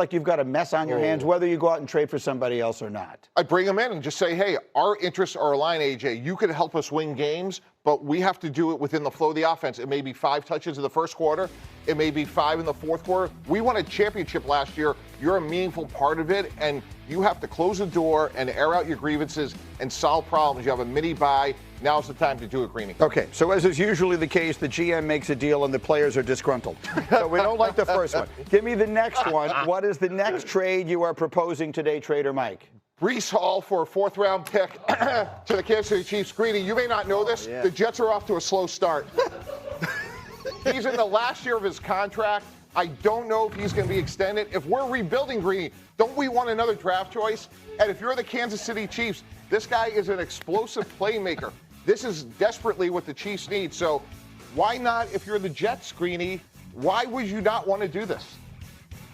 like you've got a mess on your hands, whether you go out and trade for somebody else or not. I bring him in and just say, hey, our interests are aligned, AJ. You could help us win games, but we have to do it within the flow of the offense. It may be 5 touches in the first quarter. It may be 5 in the fourth quarter. We won a championship last year. You're a meaningful part of it, and you have to close the door and air out your grievances and solve problems. You have a mini bye. Now's the time to do it, Greeny. Okay, so as is usually the case, the GM makes a deal and the players are disgruntled. So we don't like the first one. Give me the next one. What is the next trade you are proposing today, Trader Mike? Breece Hall for a 4th-round pick to the Kansas City Chiefs. Greeny, you may not know this. The Jets are off to a slow start. He's in the last year of his contract. I don't know if he's going to be extended. If we're rebuilding, Greeny, don't we want another draft choice? And if you're the Kansas City Chiefs, this guy is an explosive playmaker. This is desperately what the Chiefs need. So why not, if you're the Jets, Greeny, why would you not want to do this?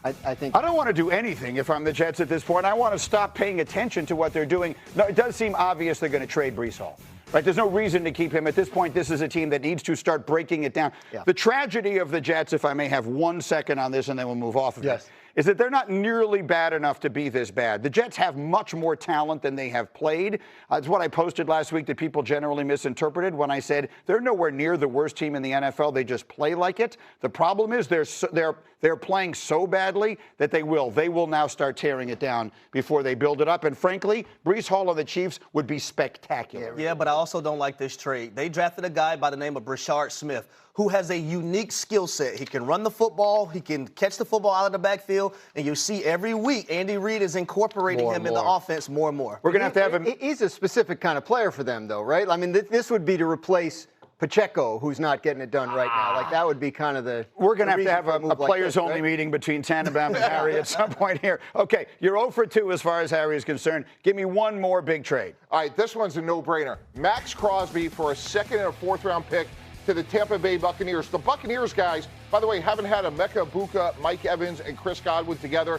I don't want to do anything if I'm the Jets at this point. I want to stop paying attention to what they're doing. No, it does seem obvious they're going to trade Breece Hall. Right? There's no reason to keep him. At this point, this is a team that needs to start breaking it down. Yeah. The tragedy of the Jets, if I may have 1 second on this and then we'll move off of it, is that they're not nearly bad enough to be this bad. The Jets have much more talent than they have played. It's what I posted last week that people generally misinterpreted when I said they're nowhere near the worst team in the NFL. They just play like it. The problem is they're playing so badly that they will now start tearing it down before they build it up. And frankly, Breece Hall and the Chiefs would be spectacular. Yeah, but I also don't like this trade. They drafted a guy by the name of Brashard Smith, who has a unique skill set. He can run the football, he can catch the football out of the backfield, and you see every week Andy Reid is incorporating him in the offense more and more. We're going to have him. He's a specific kind of player for them, though, right? I mean, this would be to replace Pacheco, who's not getting it done right now. Like, that would be kind of the... We're going to have a players-only meeting between Tannenbaum and Harry at some point here. Okay, you're 0 for 2 as far as Harry is concerned. Give me one more big trade. All right, this one's a no-brainer. Max Crosby for a 2nd and a 4th-round pick to the Tampa Bay Buccaneers. The Buccaneers, guys, by the way, haven't had a Mecca Ibuka, Mike Evans, and Chris Godwin together.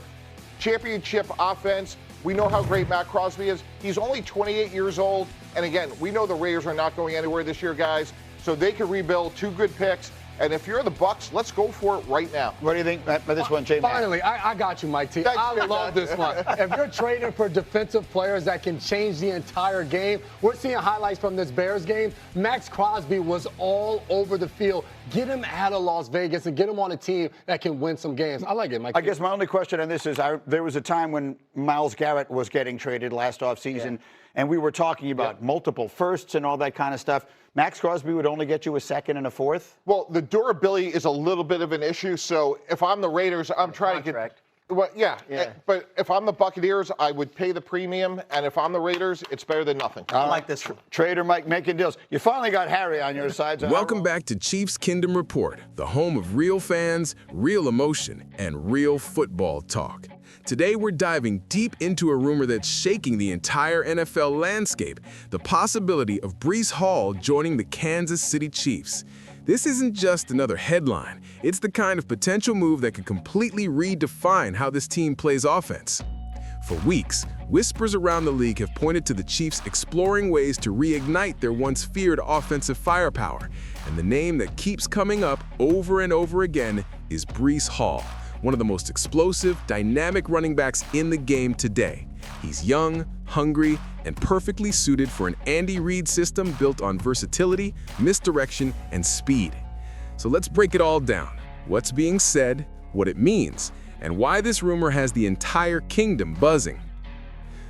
Championship offense. We know how great Matt Crosby is. He's only 28 years old. And again, we know the Raiders are not going anywhere this year, guys. So they can rebuild 2 good picks. And if you're the Bucs, let's go for it right now. What do you think about this one, Jay? Finally, I got you, Mike T. Thanks, I love this one. If you're trading for defensive players that can change the entire game, we're seeing highlights from this Bears game. Max Crosby was all over the field. Get him out of Las Vegas and get him on a team that can win some games. I like it, Mike T. I guess my only question on this is there was a time when Myles Garrett was getting traded last offseason, and we were talking about multiple firsts and all that kind of stuff. Max Crosby would only get you a 2nd and a 4th? Well, the durability is a little bit of an issue. So if I'm the Raiders, I'm trying to get... Well, but if I'm the Buccaneers, I would pay the premium. And if I'm the Raiders, it's better than nothing. I like this one. Trader Mike making deals. You finally got Harry on your side. So Welcome back to Chiefs Kingdom Report, the home of real fans, real emotion, and real football talk. Today, we're diving deep into a rumor that's shaking the entire NFL landscape, the possibility of Breece Hall joining the Kansas City Chiefs. This isn't just another headline. It's the kind of potential move that could completely redefine how this team plays offense. For weeks, whispers around the league have pointed to the Chiefs exploring ways to reignite their once feared offensive firepower, and the name that keeps coming up over and over again is Breece Hall, one of the most explosive, dynamic running backs in the game today. He's young, hungry, and perfectly suited for an Andy Reid system built on versatility, misdirection, and speed. So let's break it all down. What's being said, what it means, and why this rumor has the entire kingdom buzzing.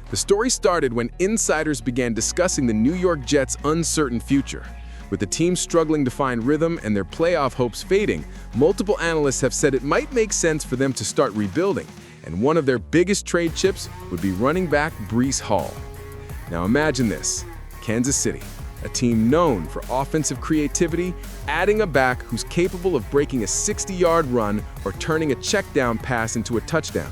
The story started when insiders began discussing the New York Jets' uncertain future. With the team struggling to find rhythm and their playoff hopes fading, multiple analysts have said it might make sense for them to start rebuilding, and one of their biggest trade chips would be running back Breece Hall. Now imagine this: Kansas City, a team known for offensive creativity, adding a back who's capable of breaking a 60-yard run or turning a check-down pass into a touchdown.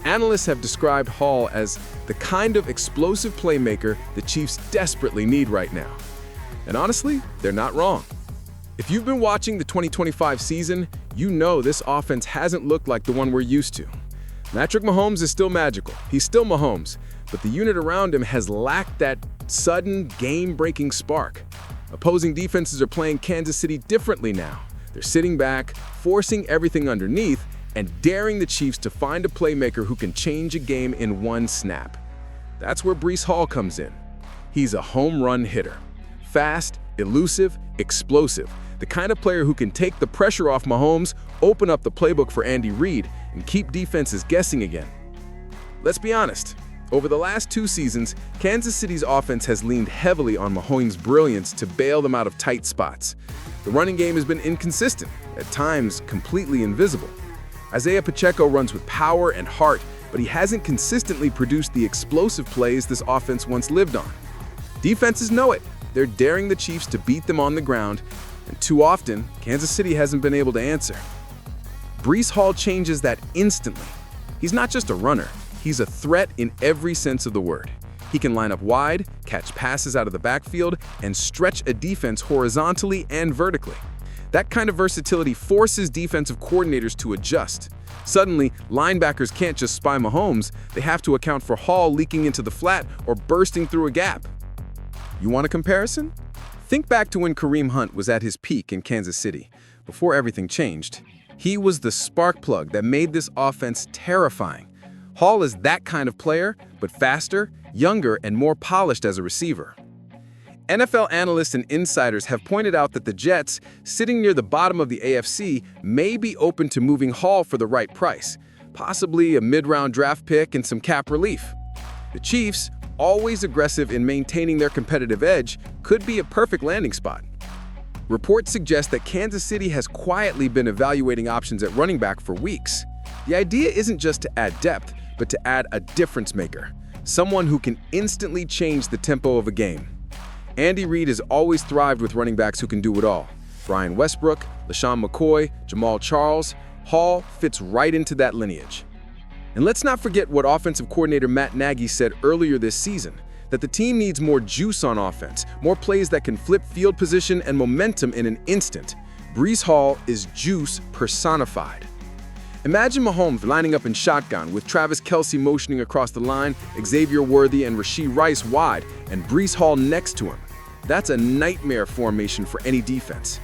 Analysts have described Hall as the kind of explosive playmaker the Chiefs desperately need right now. And honestly, they're not wrong. If you've been watching the 2025 season, you know this offense hasn't looked like the one we're used to. Patrick Mahomes is still magical. He's still Mahomes, but the unit around him has lacked that sudden, game-breaking spark. Opposing defenses are playing Kansas City differently now. They're sitting back, forcing everything underneath, and daring the Chiefs to find a playmaker who can change a game in one snap. That's where Breece Hall comes in. He's a home run hitter. Fast, elusive, explosive. The kind of player who can take the pressure off Mahomes, open up the playbook for Andy Reid, and keep defenses guessing again. Let's be honest. Over the last 2 seasons, Kansas City's offense has leaned heavily on Mahomes' brilliance to bail them out of tight spots. The running game has been inconsistent, at times completely invisible. Isiah Pacheco runs with power and heart, but he hasn't consistently produced the explosive plays this offense once lived on. Defenses know it. They're daring the Chiefs to beat them on the ground, and too often, Kansas City hasn't been able to answer. Breece Hall changes that instantly. He's not just a runner, he's a threat in every sense of the word. He can line up wide, catch passes out of the backfield, and stretch a defense horizontally and vertically. That kind of versatility forces defensive coordinators to adjust. Suddenly, linebackers can't just spy Mahomes, they have to account for Hall leaking into the flat or bursting through a gap. You want a comparison? Think back to when Kareem Hunt was at his peak in Kansas City, before everything changed. He was the spark plug that made this offense terrifying. Hall is that kind of player, but faster, younger, and more polished as a receiver. NFL analysts and insiders have pointed out that the Jets, sitting near the bottom of the AFC, may be open to moving Hall for the right price, possibly a mid-round draft pick and some cap relief. The Chiefs, always aggressive in maintaining their competitive edge, could be a perfect landing spot. Reports suggest that Kansas City has quietly been evaluating options at running back for weeks. The idea isn't just to add depth, but to add a difference maker, someone who can instantly change the tempo of a game. Andy Reid has always thrived with running backs who can do it all. Brian Westbrook, LaShawn McCoy, Jamal Charles, Hall fits right into that lineage. And let's not forget what offensive coordinator Matt Nagy said earlier this season, that the team needs more juice on offense, more plays that can flip field position and momentum in an instant. Breece Hall is juice personified. Imagine Mahomes lining up in shotgun with Travis Kelce motioning across the line, Xavier Worthy and Rashee Rice wide, and Breece Hall next to him. That's a nightmare formation for any defense.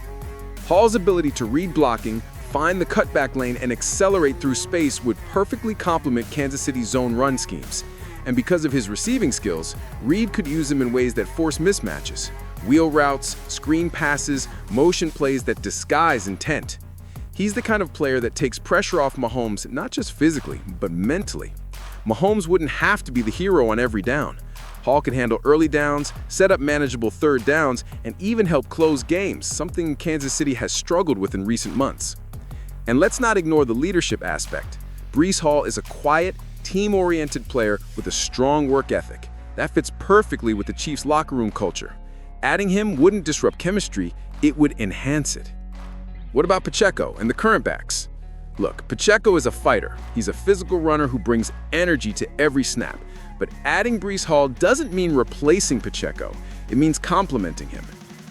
Hall's ability to read blocking, find the cutback lane, and accelerate through space would perfectly complement Kansas City's zone run schemes. And because of his receiving skills, Reid could use him in ways that force mismatches. Wheel routes, screen passes, motion plays that disguise intent. He's the kind of player that takes pressure off Mahomes not just physically, but mentally. Mahomes wouldn't have to be the hero on every down. Hall can handle early downs, set up manageable third downs, and even help close games, something Kansas City has struggled with in recent months. And let's not ignore the leadership aspect. Breece Hall is a quiet, team-oriented player with a strong work ethic. That fits perfectly with the Chiefs' locker room culture. Adding him wouldn't disrupt chemistry, it would enhance it. What about Pacheco and the current backs? Look, Pacheco is a fighter. He's a physical runner who brings energy to every snap. But adding Breece Hall doesn't mean replacing Pacheco. It means complementing him.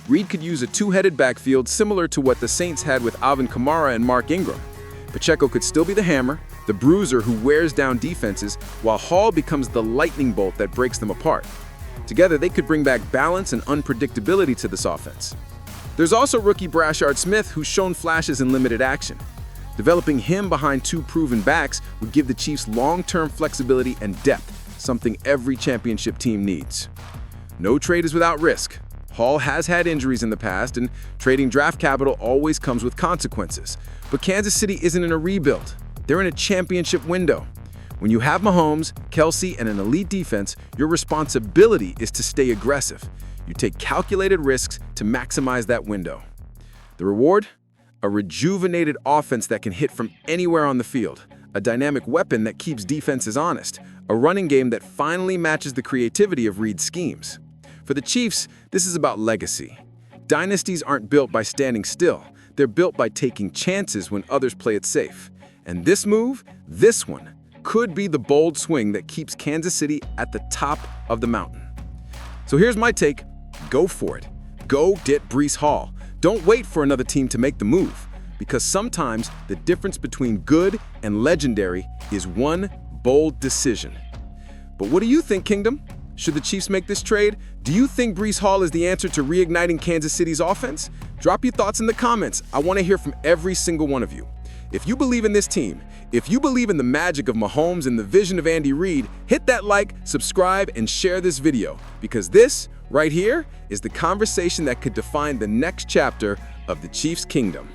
Reid could use a two-headed backfield similar to what the Saints had with Alvin Kamara and Mark Ingram. Pacheco could still be the hammer, the bruiser who wears down defenses, while Hall becomes the lightning bolt that breaks them apart. Together, they could bring back balance and unpredictability to this offense. There's also rookie Brashard Smith, who's shown flashes in limited action. Developing him behind 2 proven backs would give the Chiefs long-term flexibility and depth, something every championship team needs. No trade is without risk. Hall has had injuries in the past, and trading draft capital always comes with consequences. But Kansas City isn't in a rebuild. They're in a championship window. When you have Mahomes, Kelce, and an elite defense, your responsibility is to stay aggressive. You take calculated risks to maximize that window. The reward? A rejuvenated offense that can hit from anywhere on the field, a dynamic weapon that keeps defenses honest, a running game that finally matches the creativity of Reid's schemes. For the Chiefs, this is about legacy. Dynasties aren't built by standing still. They're built by taking chances when others play it safe. And this move, this one, could be the bold swing that keeps Kansas City at the top of the mountain. So here's my take. Go for it. Go get Breece Hall. Don't wait for another team to make the move, because sometimes the difference between good and legendary is one bold decision. But what do you think, Kingdom? Should the Chiefs make this trade? Do you think Breece Hall is the answer to reigniting Kansas City's offense? Drop your thoughts in the comments. I want to hear from every single one of you. If you believe in this team, if you believe in the magic of Mahomes and the vision of Andy Reid, hit that like, subscribe, and share this video, because this, right here, is the conversation that could define the next chapter of the Chiefs' kingdom.